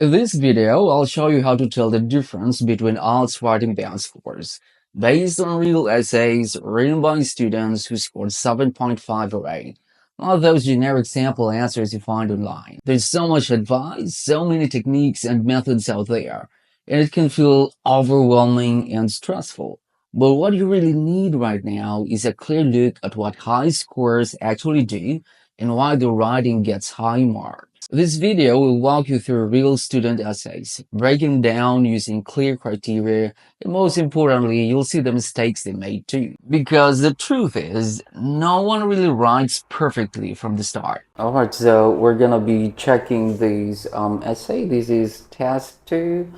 In this video, I'll show you how to tell the difference between IELTS writing band scores based on real essays written by students who scored 7.5 or 8, not those generic sample answers you find online. There's so much advice, so many techniques and methods out there, and it can feel overwhelming and stressful. But what you really need right now is a clear look at what high scores actually do and why the writing gets high marks. This video will walk you through real student essays, breaking down using clear criteria, and most importantly, you'll see the mistakes they made too. Because the truth is, no one really writes perfectly from the start. Alright, so we're gonna be checking these essay. This is task 2,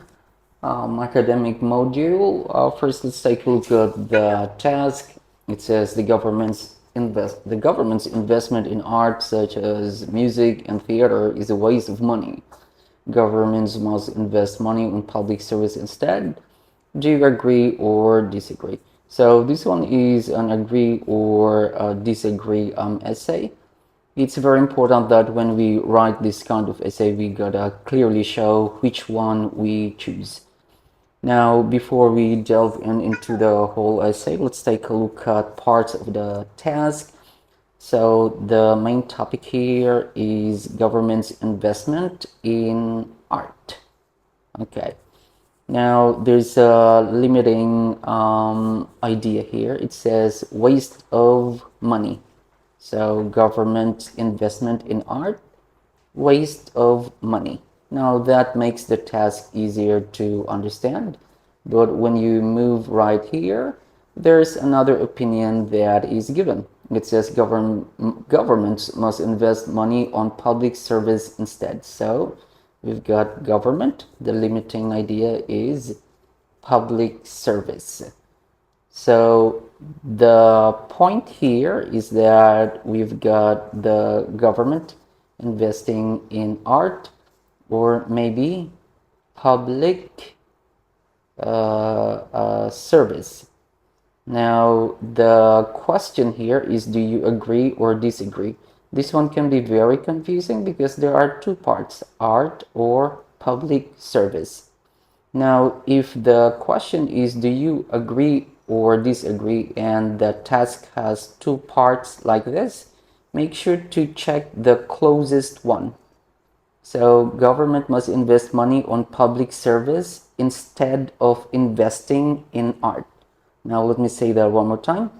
academic module. First, let's take a look at the task. It says the government's investment in art, such as music and theater, is a waste of money. Governments must invest money in public service instead. Do you agree or disagree? So this one is an agree or disagree essay. It's very important that when we write this kind of essay, we gotta clearly show which one we choose. Now, before we delve into the whole essay, let's take a look at parts of the task. So the main topic here is government's investment in art. Okay. Now, there's a limiting idea here. It says waste of money. So government investment in art, waste of money. Now that makes the task easier to understand, but when you move right here, there's another opinion that is given. It says governments must invest money on public service instead. So we've got government. The limiting idea is public service. So the point here is that we've got the government investing in art, or maybe public service. Now the question here is, do you agree or disagree? This one can be very confusing because there are two parts, art or public service. Now, if the question is, do you agree or disagree, and the task has two parts like this, make sure to check the closest one. So, government must invest money on public service instead of investing in art. Now, let me say that one more time.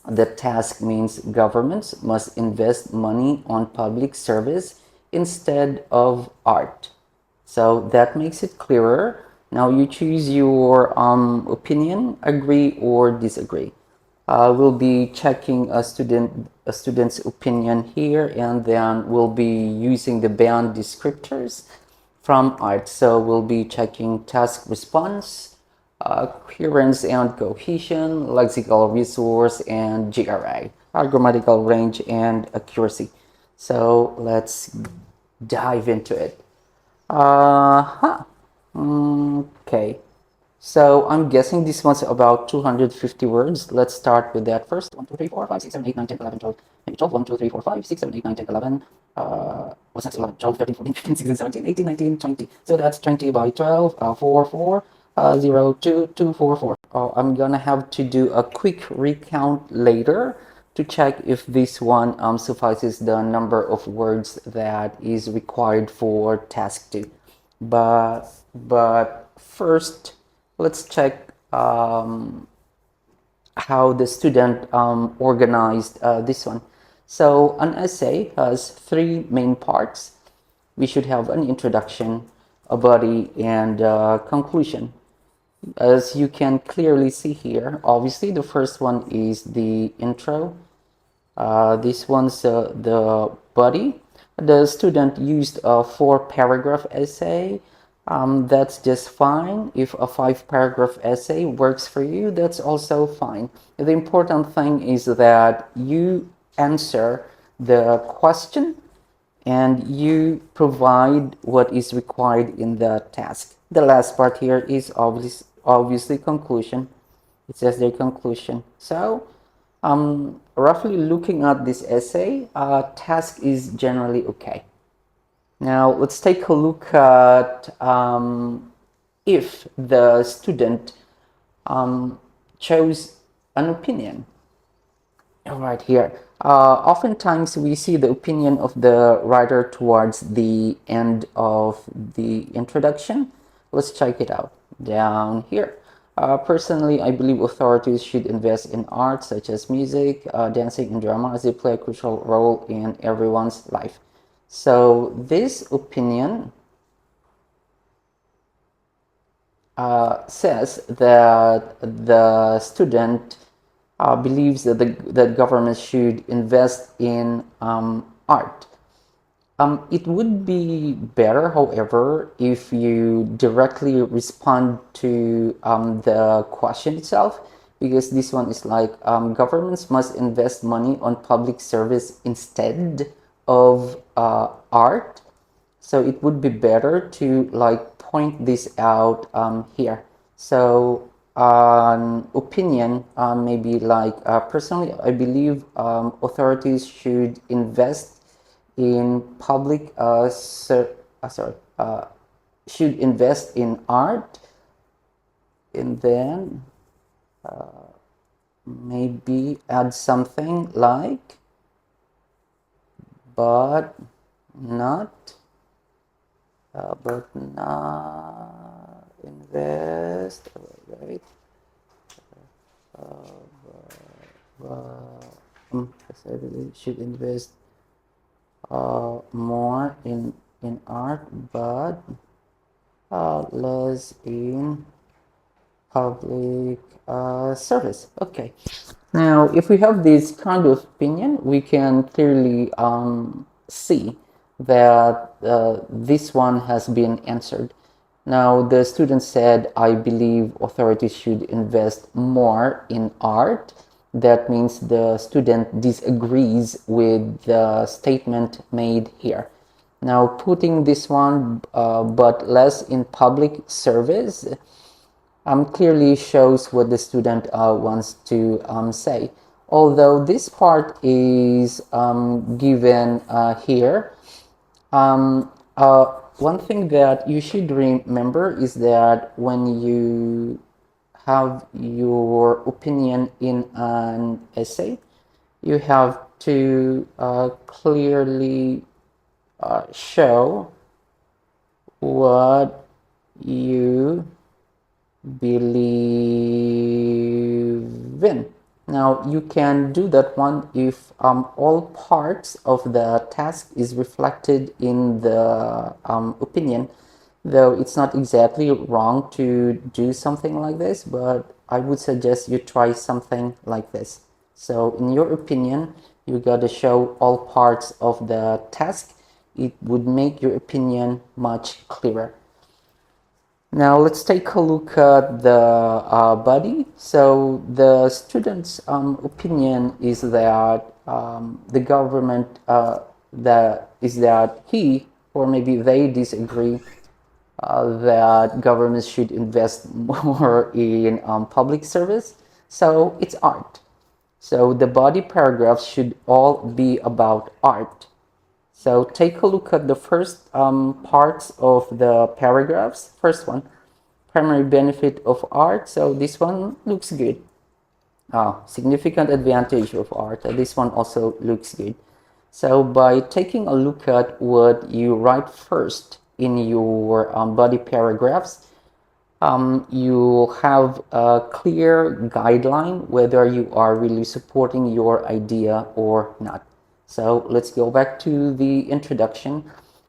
The task means governments must invest money on public service instead of art. So that makes it clearer. Now you choose your opinion, agree or disagree. We'll be checking a student's opinion here, and then we'll be using the band descriptors from art. So we'll be checking task response, coherence and cohesion, lexical resource, and GRA, grammatical range and accuracy. So let's dive into it. Okay. So I'm guessing this one's about 250 words. Let's start with that first. 1, 2, 3, 4, 5, 6, 7, 8, 9, 10, 11, 12. Maybe 12. 1, 2, 3, 4, 5, 6, 7, 8, 9, 10, 11. What's that? 11, 12, 13, 14, 15, 16, 17, 18, 19, 20. So that's 20 by 12. 4, 4, 0, 2, 2, 4, 4. I'm gonna have to do a quick recount later to check if this one suffices the number of words that is required for task 2. But first, let's check how the student organized this one. So an essay has 3 main parts. We should have an introduction, a body, and a conclusion. As you can clearly see here, obviously the first one is the intro. This one's the body. The student used a 4-paragraph essay. That's just fine. If a 5-paragraph essay works for you, that's also fine. The important thing is that you answer the question and you provide what is required in the task. The last part here is obviously conclusion. It says their conclusion. So roughly looking at this essay, task is generally okay. Now let's take a look at if the student chose an opinion. Right here. Oftentimes we see the opinion of the writer towards the end of the introduction. Let's check it out down here. Personally, I believe authorities should invest in art such as music, dancing, and drama as they play a crucial role in everyone's life. So this opinion says that the student believes that the government should invest in art. It would be better, however, if you directly respond to the question itself, because this one is like governments must invest money on public service instead of art. So it would be better to like point this out here. So an opinion maybe like personally I believe authorities should invest in public should invest in art, and then maybe add something like but not invest, right? Facility should invest more in art, but less in public service. Okay. Now, if we have this kind of opinion, we can clearly see that this one has been answered. Now, the student said, I believe authorities should invest more in art. That means the student disagrees with the statement made here. Now, putting this one, but less in public service, clearly shows what the student wants to say. Although this part is given here, one thing that you should remember is that when you have your opinion in an essay, you have to clearly show what you believe in. Now you can do that one if all parts of the task is reflected in the opinion, though it's not exactly wrong to do something like this, but I would suggest you try something like this. So in your opinion, you got to show all parts of the task. It would make your opinion much clearer. Now let's take a look at the body. So the student's opinion is that the government that he or maybe they disagree that governments should invest more in public service. So it's art. So the body paragraphs should all be about art. So take a look at the first parts of the paragraphs. First one, primary benefit of art. So this one looks good. Significant advantage of art. This one also looks good. So by taking a look at what you write first in your body paragraphs, you have a clear guideline whether you are really supporting your idea or not. So let's go back to the introduction.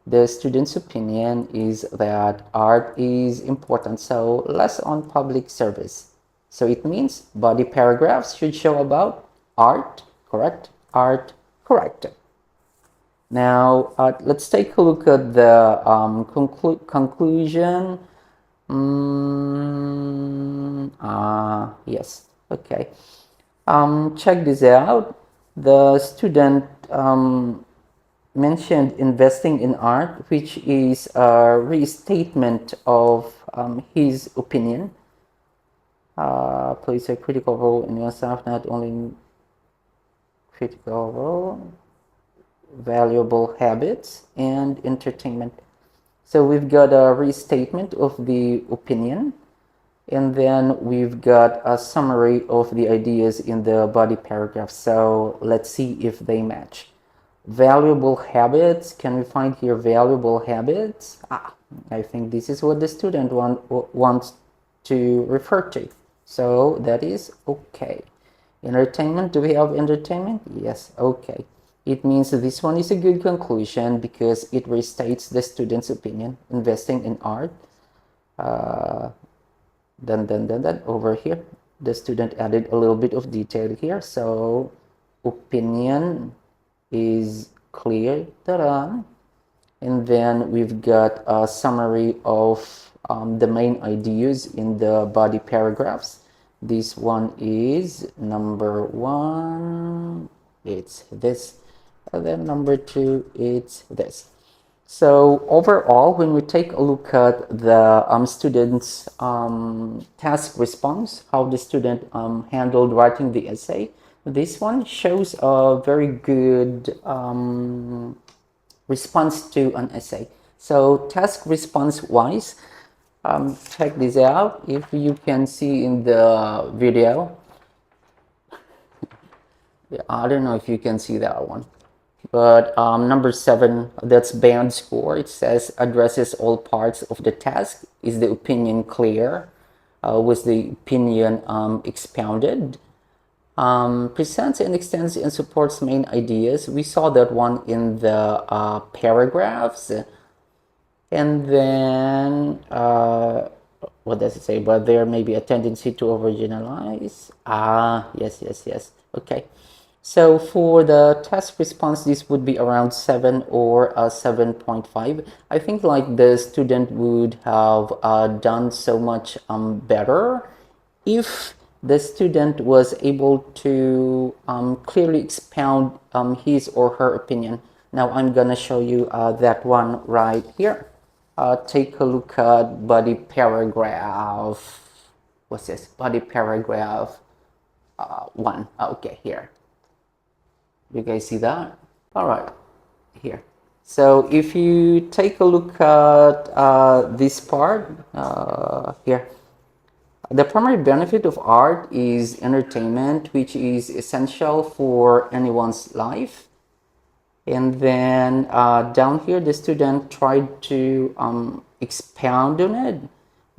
The student's opinion is that art is important, so less on public service. So it means body paragraphs should show about art, correct? Art, correct. Now, let's take a look at the conclusion. Yes, okay. Check this out. The student mentioned investing in art, which is a restatement of his opinion. Plays a critical role in yourself, not only critical role. valuable habits, and entertainment. So we've got a restatement of the opinion, and then we've got a summary of the ideas in the body paragraph. So let's see if they match. Valuable habits. Can we find here valuable habits? I think this is what the student wants to refer to. So that is okay. Entertainment. Do we have entertainment? Yes. Okay. It means this one is a good conclusion because it restates the student's opinion. Investing in art. Then over here, the student added a little bit of detail here. So opinion is clear. Ta-da. And then we've got a summary of the main ideas in the body paragraphs. This one is number 1, it's this. And then number 2, it's this. So overall, when we take a look at the student's task response, how the student handled writing the essay, this one shows a very good response to an essay. So task response wise, check this out. If you can see in the video, I don't know if you can see that one. But number 7, that's band score. It says addresses all parts of the task. Is the opinion clear? Was the opinion expounded? Presents and extends and supports main ideas. We saw that one in the paragraphs. And then, what does it say? But there may be a tendency to overgeneralize. Yes. Okay. So for the task response, this would be around 7 or 7.5. I think like the student would have done so much better if the student was able to clearly expound his or her opinion. Now I'm gonna show you that one right here. Take a look at body paragraph. What's this? Body paragraph 1. Okay, here. You guys see that? All right, here. So if you take a look at this part here, the primary benefit of art is entertainment, which is essential for anyone's life. And then down here, the student tried to expound on it,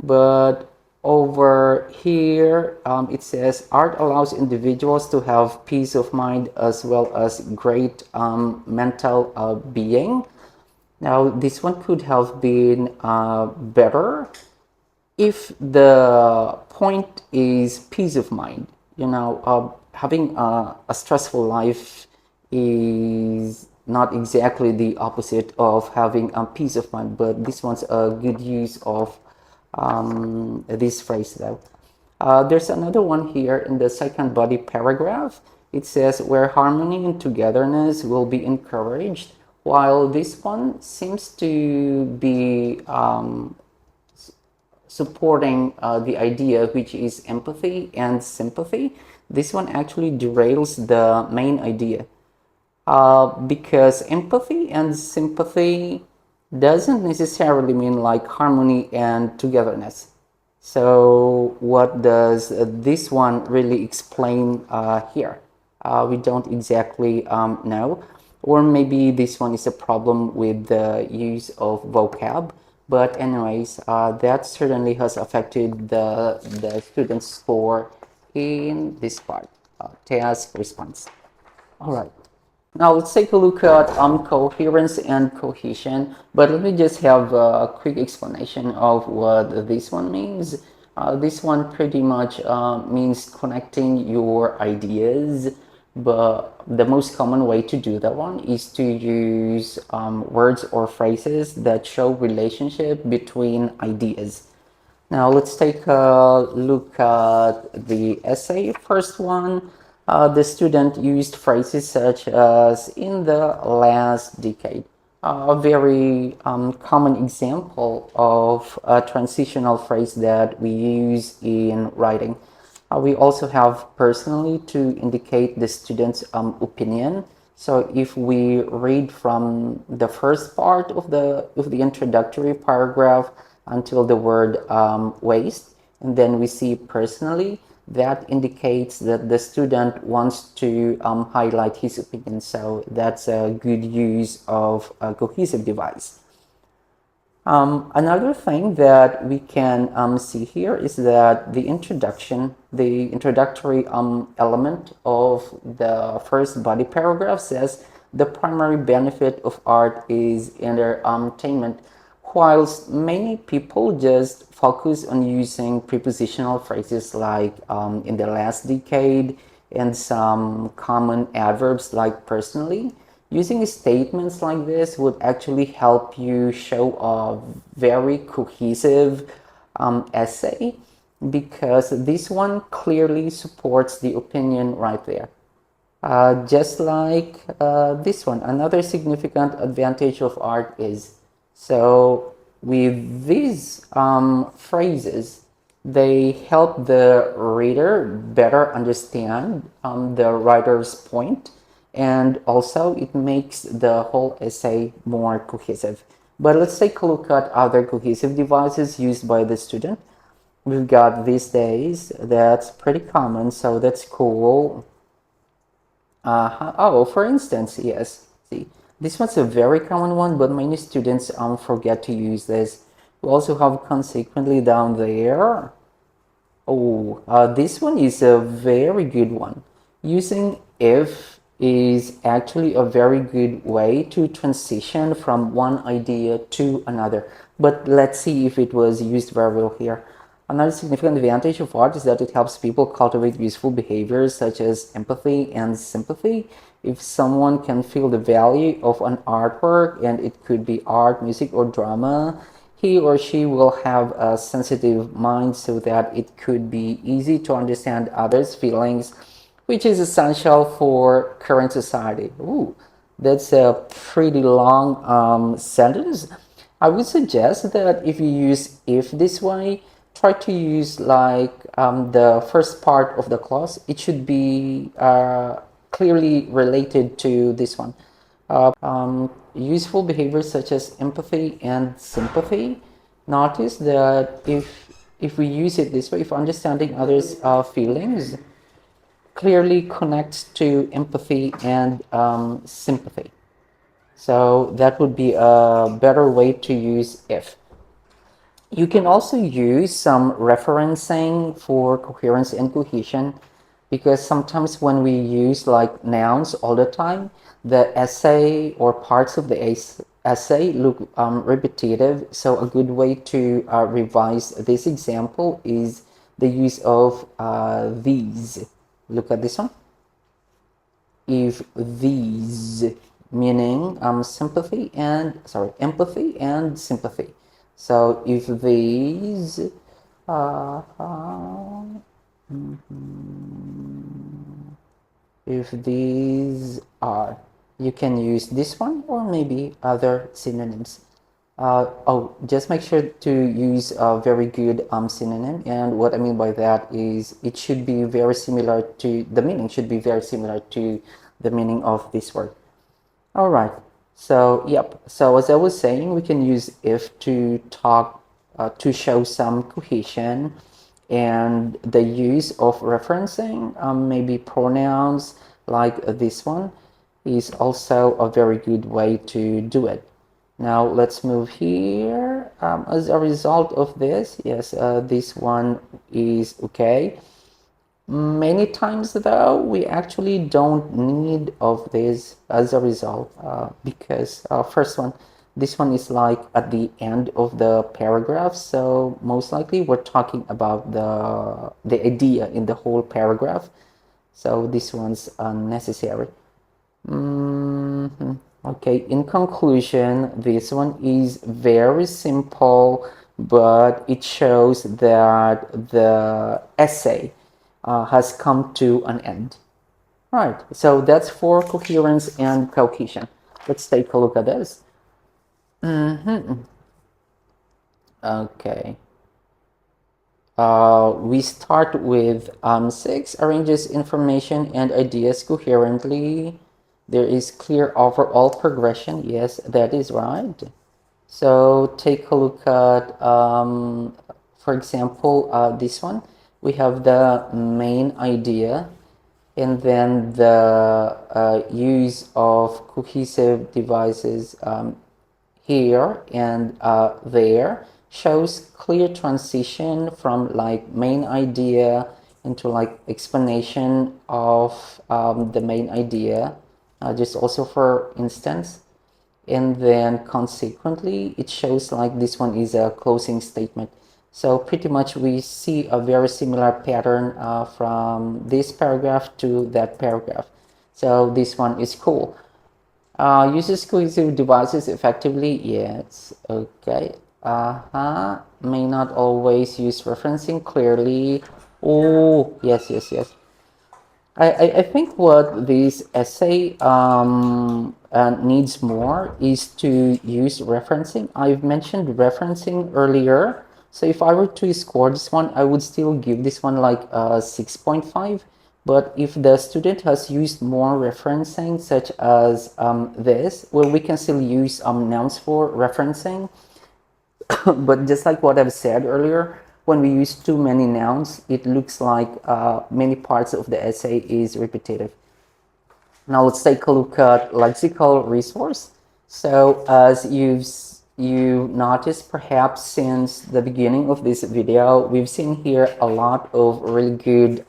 but over here it says art allows individuals to have peace of mind as well as great mental being. Now this one could have been better if the point is peace of mind. Having a stressful life is not exactly the opposite of having a peace of mind, but this one's a good use of this phrase though. There's another one here in the second body paragraph. It says where harmony and togetherness will be encouraged, while this one seems to be supporting the idea, which is empathy and sympathy. This one actually derails the main idea because empathy and sympathy doesn't necessarily mean like harmony and togetherness. So what does this one really explain here? We don't exactly know. Or maybe this one is a problem with the use of vocab. But anyways, that certainly has affected the student's score in this part, task response. All right. Now let's take a look at coherence and cohesion, but let me just have a quick explanation of what this one means. This one pretty much means connecting your ideas, but the most common way to do that one is to use words or phrases that show relationship between ideas. Now let's take a look at the essay. First one, the student used phrases such as in the last decade. A very common example of a transitional phrase that we use in writing. We also have personally to indicate the student's opinion. So if we read from the first part of the introductory paragraph until the word waste, and then we see personally, that indicates that the student wants to highlight his opinion. So that's a good use of a cohesive device. Another thing that we can see here is that the introductory element of the first body paragraph says the primary benefit of art is entertainment, whilst many people just focus on using prepositional phrases like in the last decade and some common adverbs like personally. Using statements like this would actually help you show a very cohesive essay, because this one clearly supports the opinion right there. Just like this one, another significant advantage of art is, so with these phrases, they help the reader better understand the writer's point, and also it makes the whole essay more cohesive. But let's take a look at other cohesive devices used by the student. We've got these days, that's pretty common, so that's cool. Oh, for instance, yes. See, this one's a very common one, but many students forget to use this. We also have consequently down there. Oh, this one is a very good one. Using if is actually a very good way to transition from one idea to another. But let's see if it was used very well here. Another significant advantage of art is that it helps people cultivate useful behaviors such as empathy and sympathy. If someone can feel the value of an artwork, and it could be art, music, or drama, he or she will have a sensitive mind so that it could be easy to understand others' feelings, which is essential for current society. Ooh, that's a pretty long sentence. I would suggest that if you use if this way, try to use like the first part of the clause. It should be clearly related to this one. Useful behaviors such as empathy and sympathy. Notice that if we use it this way, if understanding others' feelings clearly connects to empathy and sympathy. So that would be a better way to use if. You can also use some referencing for coherence and cohesion, because sometimes when we use like nouns all the time, the essay or parts of the essay look repetitive. So a good way to revise this example is the use of these. Look at this one. If these, meaning empathy and sympathy. So if these uh, uh, if these are, you can use this one or maybe other synonyms. Oh, just make sure to use a very good synonym. And what I mean by that is it should be very similar to, the meaning should be very similar to the meaning of this word. All right. So, yep. So as I was saying, we can use if to talk, to show some cohesion, and the use of referencing, maybe pronouns like this one, is also a very good way to do it. Now let's move here. As a result of this, yes, this one is okay. Many times though, we actually don't need of this as a result, because first one, this one is like at the end of the paragraph, so most likely we're talking about the idea in the whole paragraph, so this one's unnecessary. Okay, in conclusion, this one is very simple, but it shows that the essay has come to an end. All right, so that's for coherence and cohesion. Let's take a look at this. Okay. We start with 6, arranges information and ideas coherently. There is clear overall progression. Yes, that is right. So take a look at, for example, this one. We have the main idea, and then the use of cohesive devices here and there shows clear transition from like main idea into like explanation of the main idea. Just also for instance, and then consequently it shows like this one is a closing statement. So pretty much we see a very similar pattern from this paragraph to that paragraph. So this one is cool. Uses cohesive devices effectively, yes, okay. May not always use referencing clearly. Oh, yes, yes, yes. I think what this essay needs more is to use referencing. I've mentioned referencing earlier. So if I were to score this one, I would still give this one like a 6.5. But if the student has used more referencing, such as this, well, we can still use nouns for referencing. But just like what I've said earlier, when we use too many nouns, it looks like many parts of the essay is repetitive. Now let's take a look at lexical resource. So as you noticed perhaps since the beginning of this video, we've seen here a lot of really good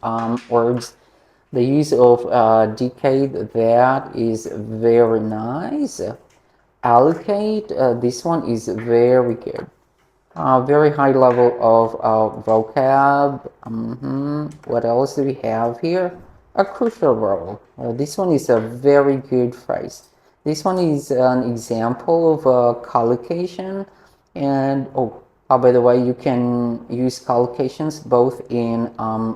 words. The use of decade, that is very nice. Allocate, this one is very good. Very high level of vocab. What else do we have here? A crucial role. This one is a very good phrase. This one is an example of a collocation. And by the way, you can use collocations both in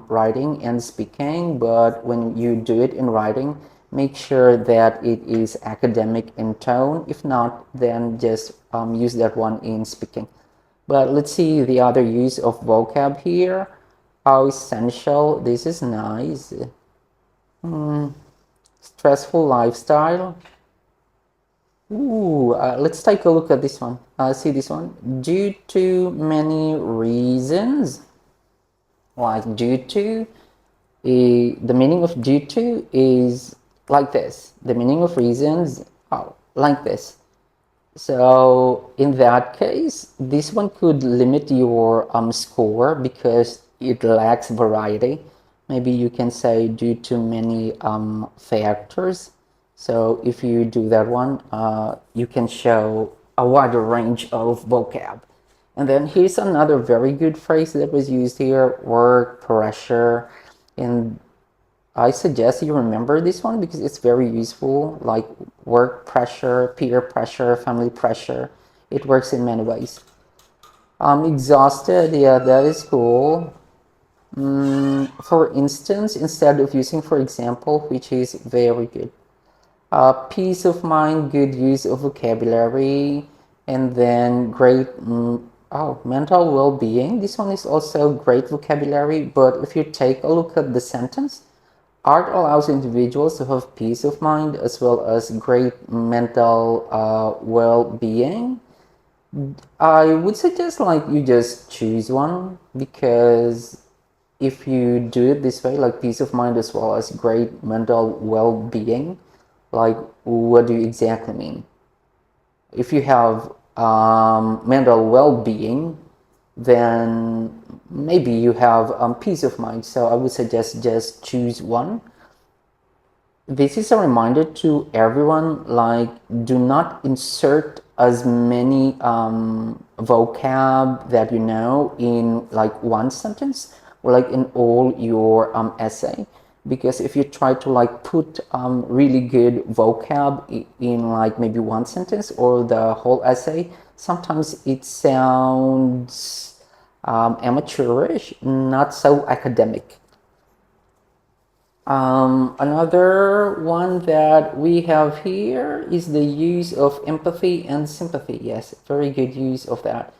writing and speaking. But when you do it in writing, make sure that it is academic in tone. If not, then just use that one in speaking. But let's see the other use of vocab here. How essential. This is nice. Stressful lifestyle. Ooh, let's take a look at this one. See this one. Due to many reasons. Like due to. The meaning of due to is like this. The meaning of reasons, like this. So in that case, this one could limit your score because it lacks variety. Maybe you can say due to many factors. So if you do that one, you can show a wider range of vocab. And then here's another very good phrase that was used here, work pressure. And I suggest you remember this one because it's very useful, like work pressure, peer pressure, family pressure. It works in many ways. I'm exhausted. Yeah, that is cool. For instance, instead of using for example, which is very good. Peace of mind, good use of vocabulary, and then great mental well-being. This one is also great vocabulary, but if you take a look at the sentence, art allows individuals to have peace of mind as well as great mental well-being. I would suggest like you just choose one because if you do it this way, like peace of mind as well as great mental well-being, like what do you exactly mean? If you have mental well-being, then maybe you have peace of mind. So I would suggest just choose one. This is a reminder to everyone, like do not insert as many vocab that you know in like one sentence or like in all your essay, because if you try to like put really good vocab in like maybe one sentence or the whole essay, sometimes it sounds amateurish, not so academic. Another one that we have here is the use of empathy and sympathy. Yes, very good use of that.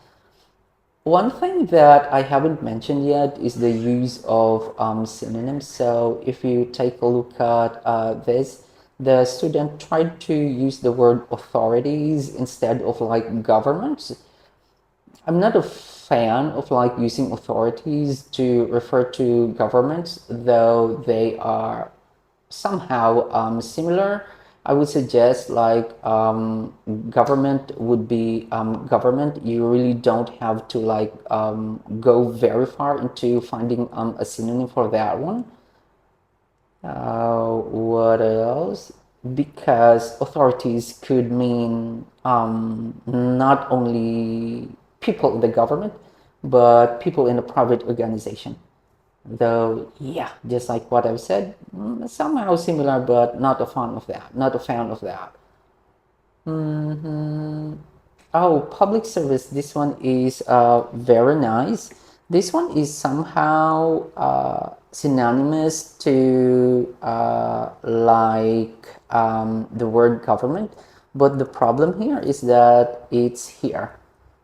One thing that I haven't mentioned yet is the use of synonyms. So if you take a look at this, the student tried to use the word authorities instead of like governments. I'm not a fan of like using authorities to refer to governments, though they are somehow similar. I would suggest like government would be government. You really don't have to like go very far into finding a synonym for that one. What else? Because authorities could mean not only people in the government, but people in a private organization. Though, yeah, just like what I've said, somehow similar, but not a fan of that. Not a fan of that. Oh, public service. This one is very nice. This one is somehow synonymous to the word government, but the problem here is that it's here.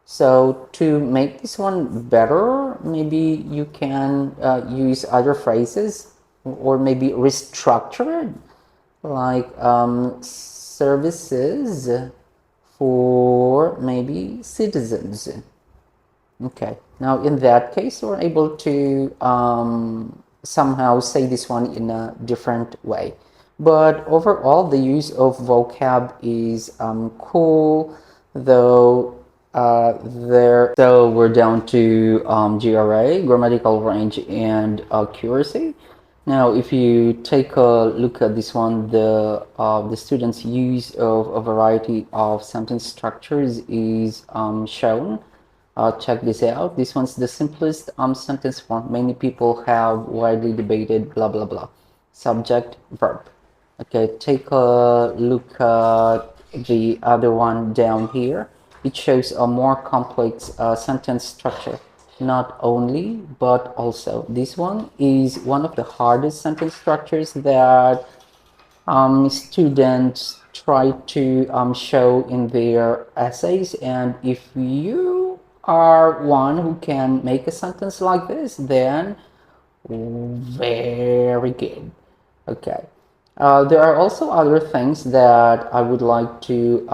So to make this one better, maybe you can use other phrases or maybe restructure it, like services for maybe citizens. Okay, now in that case, we're able to somehow say this one in a different way. But overall, the use of vocab is cool, though so we're down to GRA, grammatical range, and accuracy. Now, if you take a look at this one, the students' use of a variety of sentence structures is shown. Check this out. This one's the simplest sentence form. Many people have widely debated blah blah blah. Subject, verb. Okay, take a look at the other one down here. It shows a more complex sentence structure. Not only, but also. This one is one of the hardest sentence structures that students try to show in their essays. And if you are one who can make a sentence like this, then very good. Okay. There are also other things that I would like to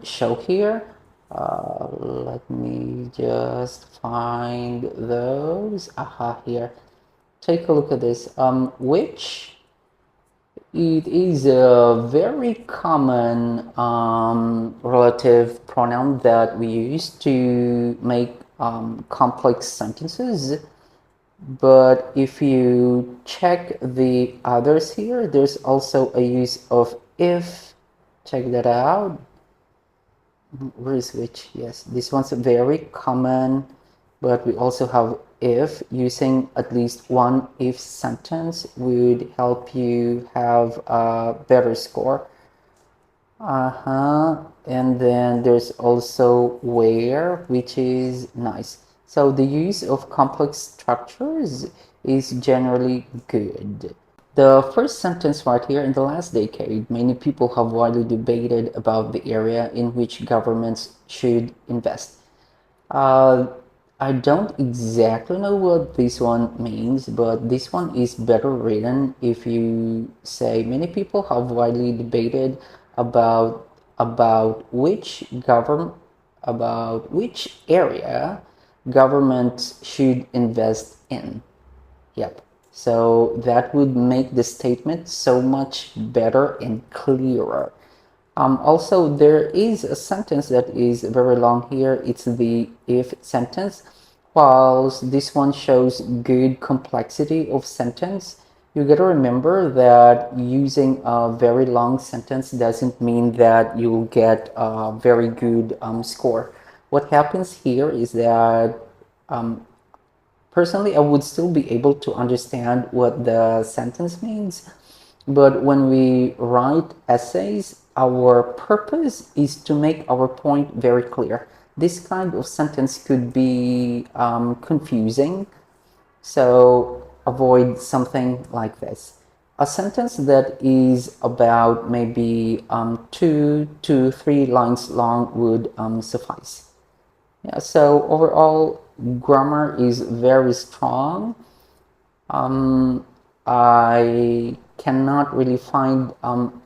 show here. Let me just find those. Aha, here. Take a look at this. Which it is a very common relative pronoun that we use to make complex sentences. But if you check the others here, there's also a use of if. Check that out. Where is which? Yes, this one's very common, but we also have if. Using at least one if sentence would help you have a better score. And then there's also where, which is nice. So the use of complex structures is generally good. The first sentence right here: in the last decade, many people have widely debated about the area in which governments should invest. Uh, I don't exactly know what this one means, but this one is better written if you say many people have widely debated about which about which area governments should invest in. Yep. So that would make the statement so much better and clearer. Also, there is a sentence that is very long here. It's the if sentence. Whilst this one shows good complexity of sentence, you gotta remember that using a very long sentence doesn't mean that you'll get a very good score. What happens here is that personally, I would still be able to understand what the sentence means, but when we write essays, our purpose is to make our point very clear. This kind of sentence could be confusing, so avoid something like this. A sentence that is about maybe 2 to 3 lines long would suffice. Yeah, so overall, grammar is very strong. I cannot really find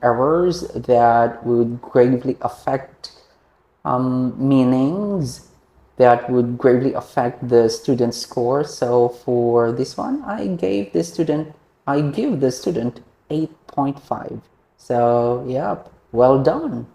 errors that would gravely affect meanings that would greatly affect the student's score. So for this one, I give the student 8.5. So yeah, well done.